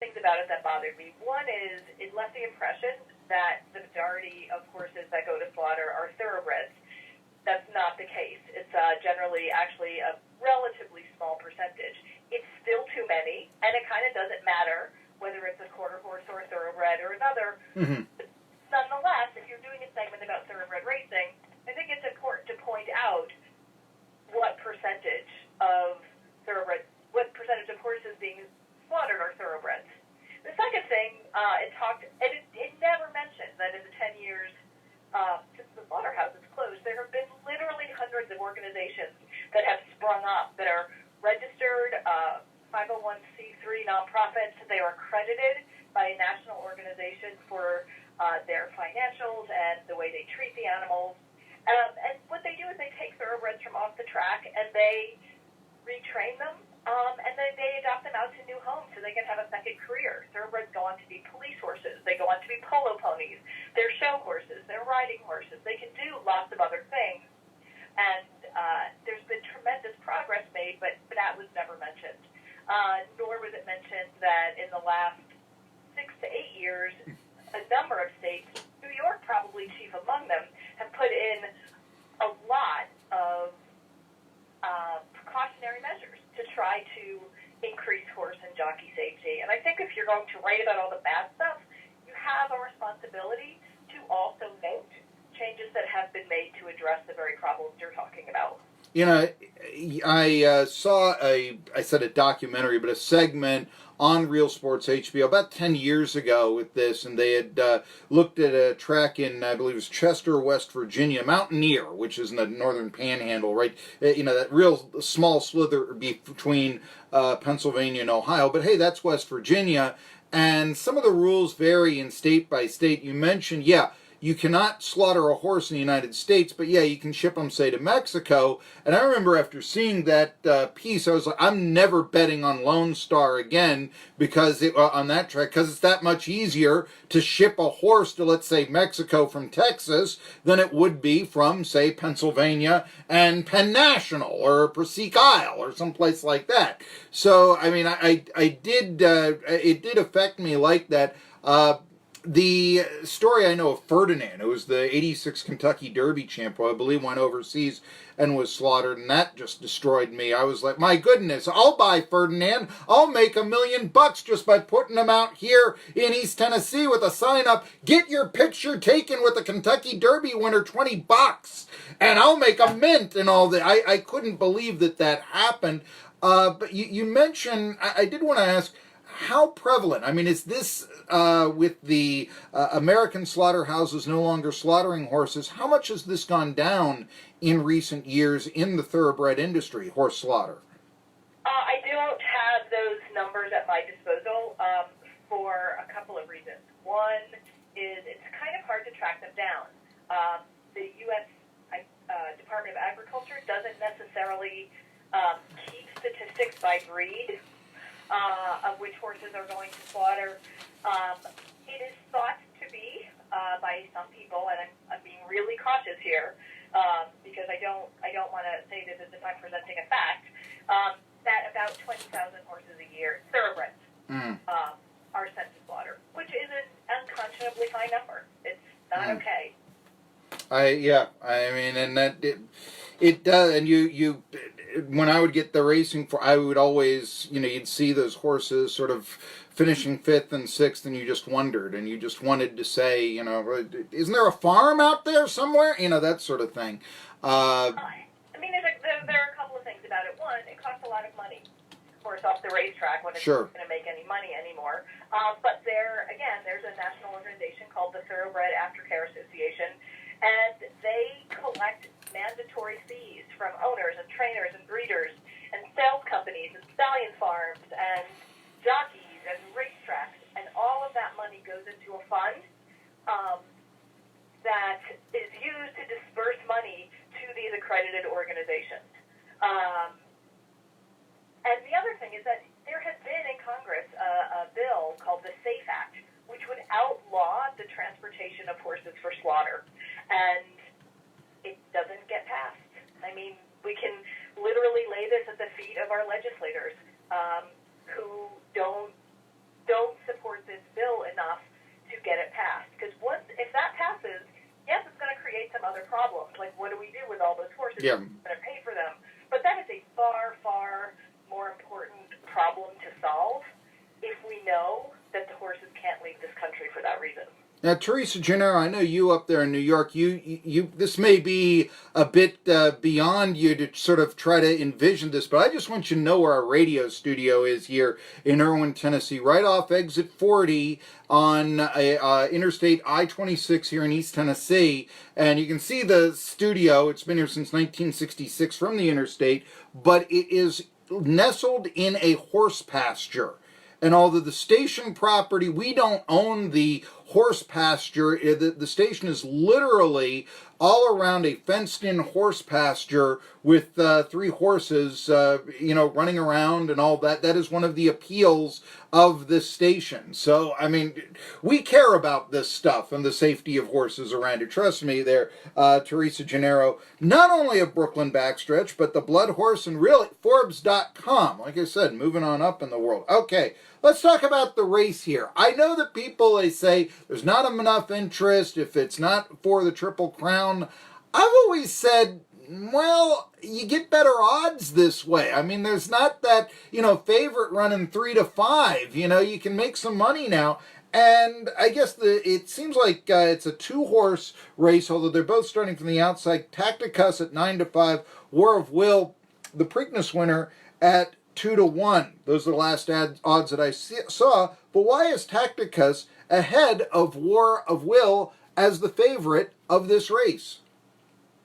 things about it that bothered me. One is it left the impression that the majority of horses that go to slaughter are thoroughbreds. That's not the case. It's generally actually a relatively small percentage. It's still too many, and it kind of doesn't matter whether it's a quarter horse or a thoroughbred or another. Mm-hmm. Nonetheless, if you're doing a segment about thoroughbred racing, I think it's important to point out what percentage of horses being slaughtered are thoroughbreds. The second thing, it never mentioned that in the 10 years since the slaughterhouses closed, there have been literally hundreds of organizations that have sprung up that are registered 501c3 nonprofits. They are accredited by a national organization for their financials and the way they treat the animals. And what they do is they take thoroughbreds from off the track and they retrain them, and then they adopt them out to new homes so they can have a second career. Thoroughbreds go on to be police horses. They go on to be polo ponies. They're show horses. They're riding horses. They can do lots of other things. And there's been tremendous progress made, but that was never mentioned. Nor was it mentioned that in the last 6 to 8 years, a number of states, New York probably chief among them, have put in a lot of precautionary measures to try to increase horse and jockey safety. And I think if you're going to write about all the bad stuff, you have a responsibility to also note changes that have been made to address the very problems you're talking about. You know, I saw a documentary, but a segment on Real Sports HBO about 10 years ago with this, and they had looked at a track in, I believe it was Chester, West Virginia, Mountaineer, which is in the northern panhandle, right? That real small slither between Pennsylvania and Ohio. But hey, that's West Virginia, and some of the rules vary in state by state. You mentioned, you cannot slaughter a horse in the United States, but you can ship them, say, to Mexico. And I remember after seeing that piece, I was like, I'm never betting on Lone Star again on that track, because it's that much easier to ship a horse to, let's say, Mexico from Texas than it would be from, say, Pennsylvania and Penn National or Presque Isle or someplace like that. So, I mean, it did affect me like that. The story I know of Ferdinand, who was the 86 Kentucky Derby champ, who I believe went overseas and was slaughtered, and that just destroyed me. I was like, my goodness, I'll buy Ferdinand. I'll make $1 million just by putting him out here in East Tennessee with a sign up, get your picture taken with the Kentucky Derby winner, $20, and I'll make a mint and all that. I couldn't believe that happened. But you mentioned, I did want to ask, how prevalent? I mean, is this with the American slaughterhouses no longer slaughtering horses? How much has this gone down in recent years in the thoroughbred industry, horse slaughter? I don't have those numbers at my disposal for a couple of reasons. One is it's kind of hard to track them down. The U.S. Department of Agriculture doesn't necessarily keep statistics by breed of which horses are going to slaughter. It is thought to be by some people, and I'm being really cautious here because I don't want to say this as if I'm presenting a fact, that about 20,000 horses a year, thoroughbreds, are sent to slaughter, which is an unconscionably high number. It's not okay. I mean, and that it does, and you when I would get the racing I would always, you'd see those horses sort of finishing 5th and 6th, and you just wondered, and you just wanted to say, isn't there a farm out there somewhere? That sort of thing. I mean, there are a couple of things about it. One, it costs a lot of money, of course, off the racetrack when it's not going to make any money anymore. But there's a national organization called the Thoroughbred Aftercare Association, and they collect mandatory fees from owners and trainers and breeders and sales companies and stallion farms and jockeys and racetracks, and all of that money goes into a fund that is used to disperse money to these accredited organizations. And the other thing is that there has been in Congress a bill called the SAFE Act, which would outlaw the transportation of horses for slaughter, and it doesn't get passed. I mean, we can literally lay this at the feet of our legislators who don't passed. Because if that passes, yes, it's going to create some other problems. Like, what do we do with all those horses? Yeah. Who's going to pay for them? But that is a far, far more important problem to solve if we know that the horses can't leave this country for that reason. Now, Teresa Genaro, I know you up there in New York. You. This may be a bit beyond you to sort of try to envision this, but I just want you to know where our radio studio is here in Irwin, Tennessee, right off exit 40 on Interstate I-26 here in East Tennessee. And you can see the studio. It's been here since 1966 from the interstate, but it is nestled in a horse pasture. And although the station property, we don't own the horse pasture, the station is literally all around a fenced-in horse pasture with 3 horses, running around and all that. That is one of the appeals of this station. So, I mean, we care about this stuff and the safety of horses around it. Trust me there, Teresa Genaro, not only of Brooklyn Backstretch, but the Blood Horse and really Forbes.com. Like I said, moving on up in the world. Okay, let's talk about the race here. I know that people, they say, there's not enough interest if it's not for the Triple Crown. I've always said, well, you get better odds this way. I mean, there's not that, favorite running 3 to 5. You can make some money now. And I guess it seems like it's a 2-horse race, although they're both starting from the outside. Tacticus at 9 to 5, War of Will, the Preakness winner, at 2 to 1. Those are the last odds that I saw. But why is Tacticus ahead of War of Will as the favorite of this race?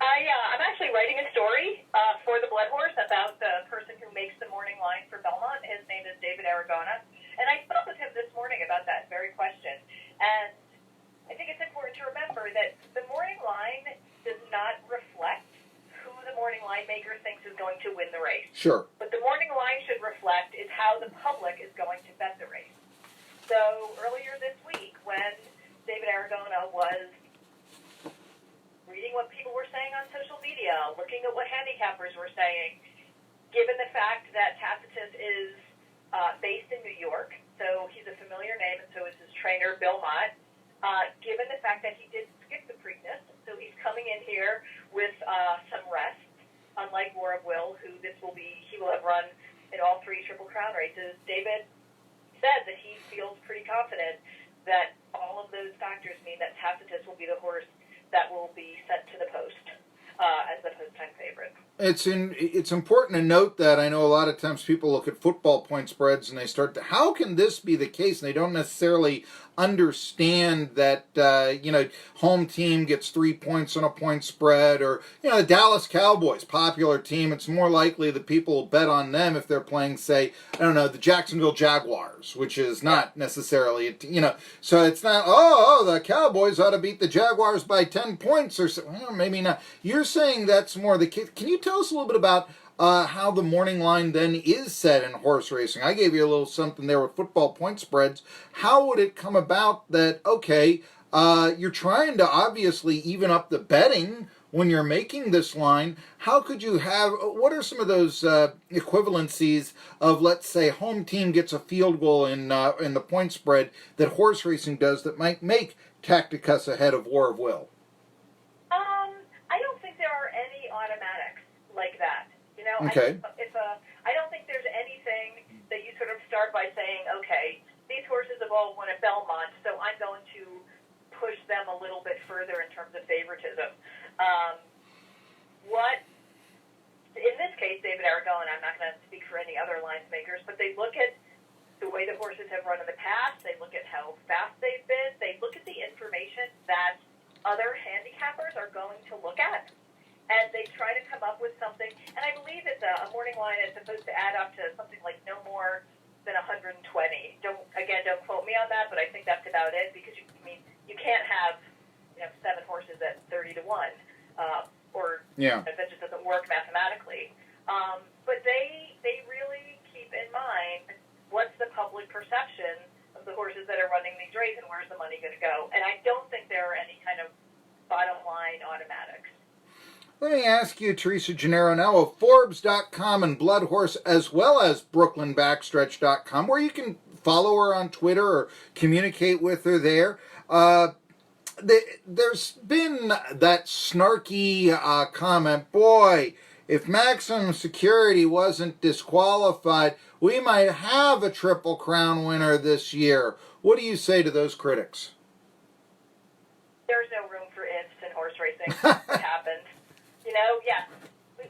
I'm actually writing a story for the Blood Horse about the person who makes the morning line for Belmont. His name is David Aragona. And I spoke with him this morning about that very question. And I think it's important to remember that the morning line does not reflect who the morning line maker thinks is going to win the race. Sure. What the morning line should reflect is how the public is going to bet the race. So earlier this week, when David Aragona was reading what people were saying on social media, looking at what handicappers were saying, given the fact that Tacitus is based in New York, so he's a familiar name, and so is his trainer, Belmont, given the fact that he did skip the Preakness, so he's coming in here with some rest, unlike War of Will, who he will have run in all 3 Triple Crown races. David said that he feels pretty confident that all of those factors mean that Tacitus will be the horse that will be sent to the post as the post-time favorite. It's important to note that I know a lot of times people look at football point spreads and they start to, how can this be the case? And they don't necessarily understand that, home team gets 3 points on a point spread, or, the Dallas Cowboys, popular team, it's more likely that people will bet on them if they're playing, say, the Jacksonville Jaguars, which is not necessarily, so it's not, the Cowboys ought to beat the Jaguars by 10 points or so. Well, maybe not. You're saying that's more the case. Can you tell us a little bit about how the morning line then is set in horse racing? I gave you a little something there with football point spreads. How would it come about that, you're trying to obviously even up the betting when you're making this line? How could you what are some of those equivalencies of, let's say, home team gets a field goal in the point spread that horse racing does that might make Tacticus ahead of War of Will? I don't think there are any automatics like that. Okay. I don't think there's anything that you sort of start by saying, okay, these horses have all won at Belmont, so I'm going to push them a little bit further in terms of favoritism. In this case, David Aragona, I'm not going to speak for any other lines makers, but they look at the way the horses have run in the past, they look at how fast they've been, they look at the information that other handicappers are going to look at, and they try to come up with something. And I believe it's a morning line is supposed to add up to something like no more than 120. Don't quote me on that, but I think that's about it, because you can't have 7 horses at 30 to 1, that just doesn't work mathematically. But they really keep in mind what's the public perception of the horses that are running these races and where's the money going to go. And I don't think there are any kind of bottom line automatics. Let me ask you, Teresa Genaro, now of Forbes.com and Blood Horse, as well as BrooklynBackstretch.com, where you can follow her on Twitter or communicate with her there. There's been that snarky comment, boy, if maximum security wasn't disqualified, we might have a Triple Crown winner this year. What do you say to those critics? There's no room for ifs in horse racing. It happens. Yes,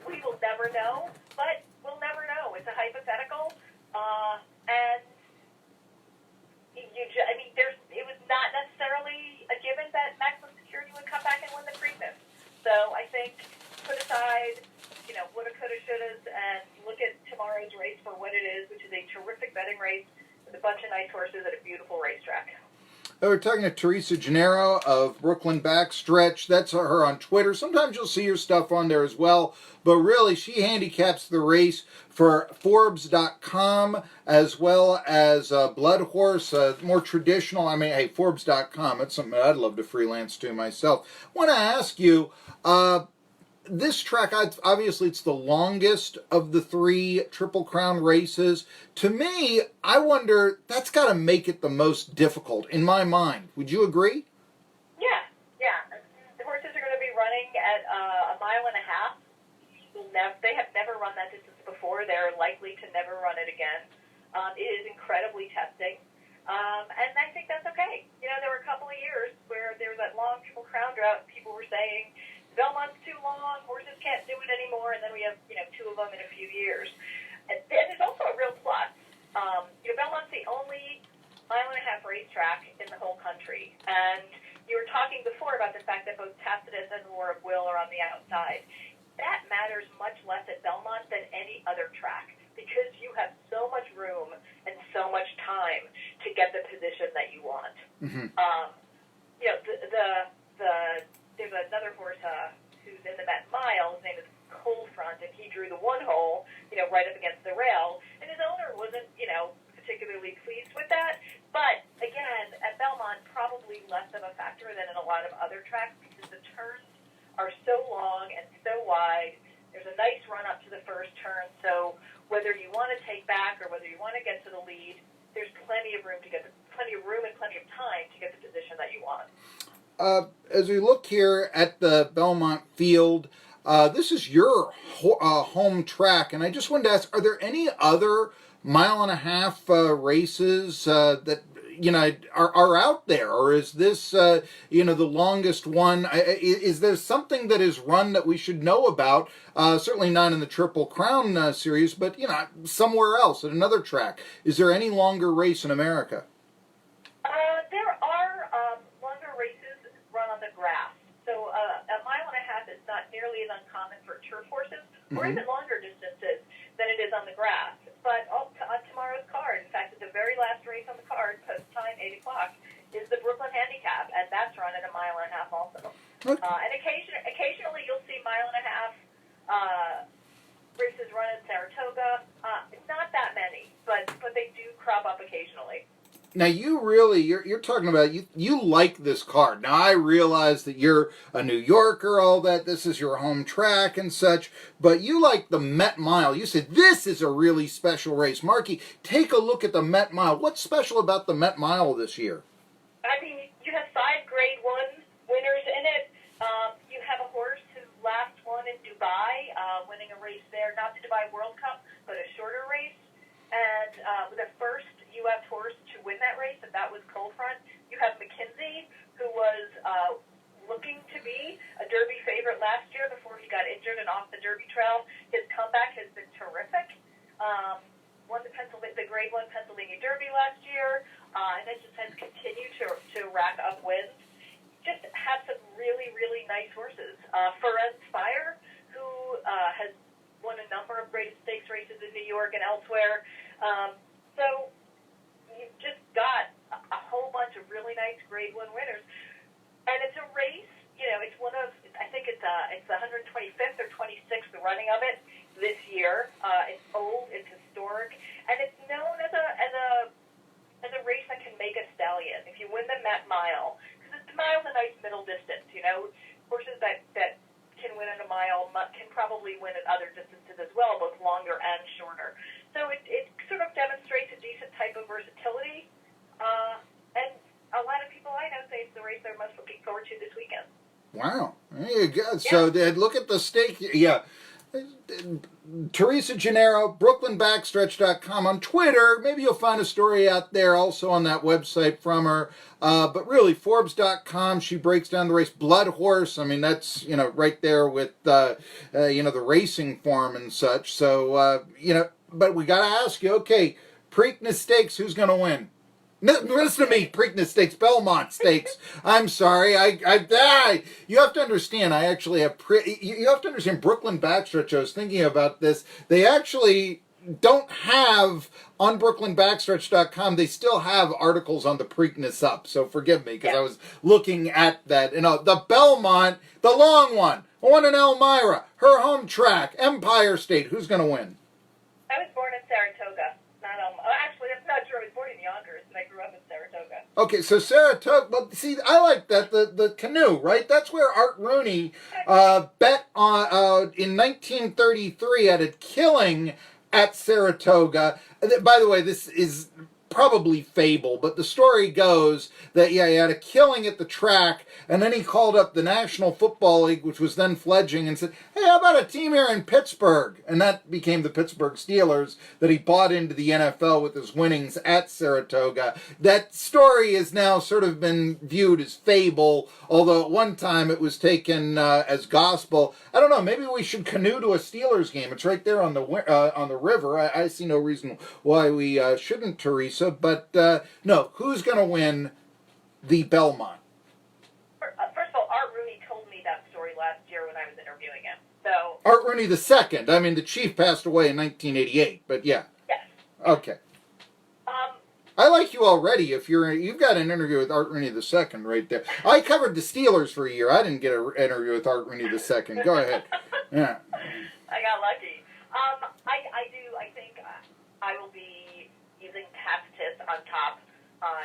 we will never know, but we'll never know. It's a hypothetical, and it was not necessarily a given that maximum security would come back and win the Preakness. So I think put aside, woulda, coulda, shouldas, and look at tomorrow's race for what it is, which is a terrific betting race with a bunch of nice horses at a beautiful racetrack. We're talking to Teresa Genaro of Brooklyn Backstretch. That's her on Twitter. Sometimes you'll see her stuff on there as well. But really, she handicaps the race for Forbes.com as well as Blood Horse, more traditional. I mean, hey, Forbes.com, that's something I'd love to freelance to myself. I want to ask you, this track, obviously it's the longest of the 3 Triple Crown races. To me, I wonder, that's got to make it the most difficult, in my mind. Would you agree? Yeah. The horses are going to be running at a mile and a half. They have never run that distance before. They're likely to never run it again. It is incredibly testing. And I think that's okay. There were a couple of years where there was that long Triple Crown drought, and people were saying, Belmont's too long, horses can't do it anymore, and then we have, 2 of them in a few years. And there's also a real plus. Belmont's the only mile-and-a-half racetrack in the whole country. And you were talking before about the fact that both Tacitus and War of Will are on the outside. That matters much less at Belmont than any other track because you have so much room and so much time to get the position that you want. Mm-hmm. There's another horse who's in the Met Mile. His name is Cold Front, and he drew the 1 hole, right up against the rail. And his owner wasn't, particularly pleased with that. But again, at Belmont, probably less of a factor than in a lot of other tracks because the turns are so long and so wide. There's a nice run up to the first turn. So whether you want to take back or whether you want to get to the lead, there's plenty of room and plenty of time to get the position that you want. As we look here at the Belmont field, this is your home track, and I just wanted to ask, are there any other mile-and-a-half races that are out there, or is this the longest one? Is there something that is run that we should know about? Certainly not in the Triple Crown series, but somewhere else at another track. Is there any longer race in America? There are longer races run on the grass. So a mile and a half is not nearly as uncommon for turf horses, or even longer distances than it is on the grass. But on tomorrow's card, in fact, the very last race on the card, post time, 8 o'clock, is the Brooklyn Handicap, and that's run at a mile and a half also. Okay. And occasionally you'll see mile and a half races run in Saratoga. Not that many, but they do crop up occasionally. Now you're talking about you like this card. Now I realize that you're a New Yorker, all that. This is your home track and such, but you like the Met Mile. You said this is a really special race. Marky, take a look at the Met Mile. What's special about the Met Mile this year? I mean, you have 5 Grade 1 winners in it. You have a horse who last won in Dubai, winning a race there, not the Dubai World Cup, but a shorter race. And the first U.S. horse to win that race, and that was Cold Front. You have McKinsey, who was looking to be a Derby favorite last year before he got injured and off the Derby trail. His comeback has been terrific. Won the Grade 1 Pennsylvania Derby last year, and it just has continued to rack up wins. Just have some really, really nice horses. Ferenc Fire, who has won a number of Greatest Stakes races in New York and elsewhere. So you've just got a whole bunch of really nice Grade 1 winners. And it's a race, it's one of, I think it's the 125th or 26th running of it this year. It's old, it's historic, and it's known as a race that can make a stallion. If you win the Met Mile, because the mile's a nice middle distance, horses that can win at a mile can probably win at other distances as well, both longer and shorter. So it sort of demonstrates a decent type of versatility, and a lot of people I know say it's Wow. There you go. So look at the stake. Yeah. Teresa Genaro, BrooklynBackstretch.com on Twitter. Maybe you'll find a story out there also on that website from her. But really, Forbes.com, she breaks down the race. Blood Horse, I mean, that's, right there with, the racing form and such. So, but we got to ask you, okay, Preakness Stakes, who's going to win? No, listen to me, Preakness Stakes, Belmont Stakes. I'm sorry, you have to understand, I actually have, you have to understand, Brooklyn Backstretch, I was thinking about this, they actually don't have, on BrooklynBackstretch.com, they still have articles on the Preakness up, so forgive me, because I was looking at that, the Belmont, the long one in Elmira, her home track, Empire State, who's going to win? I was born in Saratoga. Actually, I'm not sure. I was born in Yonkers, and I grew up in Saratoga. Okay, so Saratoga, well, see, I like that, the canoe, right? That's where Art Rooney bet on, in 1933 at a killing at Saratoga. By the way, this is probably fable, but the story goes that, he had a killing at the track, and then he called up the National Football League, which was then fledgling, and said, hey, how about a team here in Pittsburgh? And that became the Pittsburgh Steelers that he bought into the NFL with his winnings at Saratoga. That story has now sort of been viewed as fable, although at one time it was taken as gospel. I don't know, maybe we should canoe to a Steelers game. It's right there on the river. I see no reason why we shouldn't, Teresa. But no, who's going to win the Belmont? First of all, Art Rooney told me that story last year when I was interviewing him. So Art Rooney II. I mean, the Chief passed away in 1988, but yeah. Yes. Okay. I like you already. If you've got an interview with Art Rooney II right there. I covered the Steelers for a year. I didn't get an interview with Art Rooney II. Go ahead. Yeah. I got lucky. I think I will be using Tacitus on top on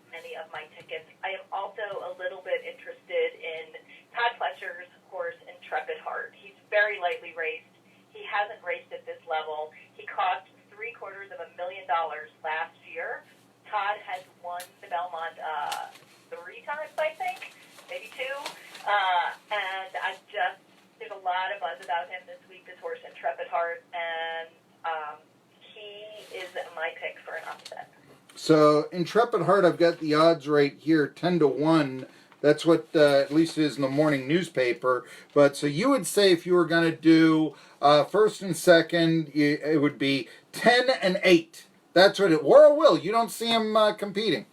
many of my tickets. I am also a little bit interested in Todd Fletcher's horse, Intrepid Heart. He's very lightly raced. He hasn't raced at this level. He cost $750,000 last year. Todd has won the Belmont 3 times, I think, maybe 2. And there's a lot of buzz about him this week, this horse, Intrepid Heart, and he is my pick for an upset. So, Intrepid Heart, I've got the odds right here, 10-1. That's what at least it is in the morning newspaper. But so you would say if you were going to do first and second, it would be 10 and 8. That's what it. War Will. You don't see him competing.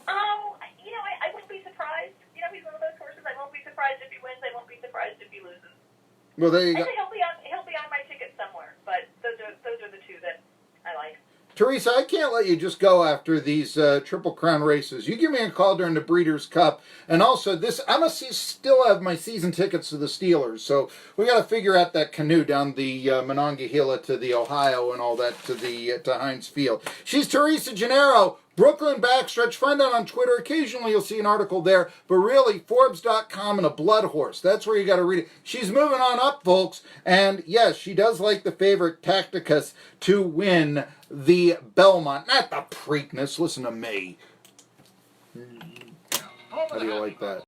I wouldn't be surprised. He's one of those horses. I won't be surprised if he wins. I won't be surprised if he loses. Well, there you go. I think he'll be on my ticket somewhere. But those are the two that I like. Teresa, I can't let you just go after these Triple Crown races. You give me a call during the Breeders' Cup. And also, I must still have my season tickets to the Steelers. So we got to figure out that canoe down the Monongahela to the Ohio and all that to Heinz Field. She's Teresa Genaro, Brooklyn Backstretch. Find that on Twitter. Occasionally you'll see an article there. But really, Forbes.com and a Blood Horse. That's where you got to read it. She's moving on up, folks. And yes, she does like the favorite Tacitus to win the Belmont. Not the Preakness. Listen to me. How do you like that?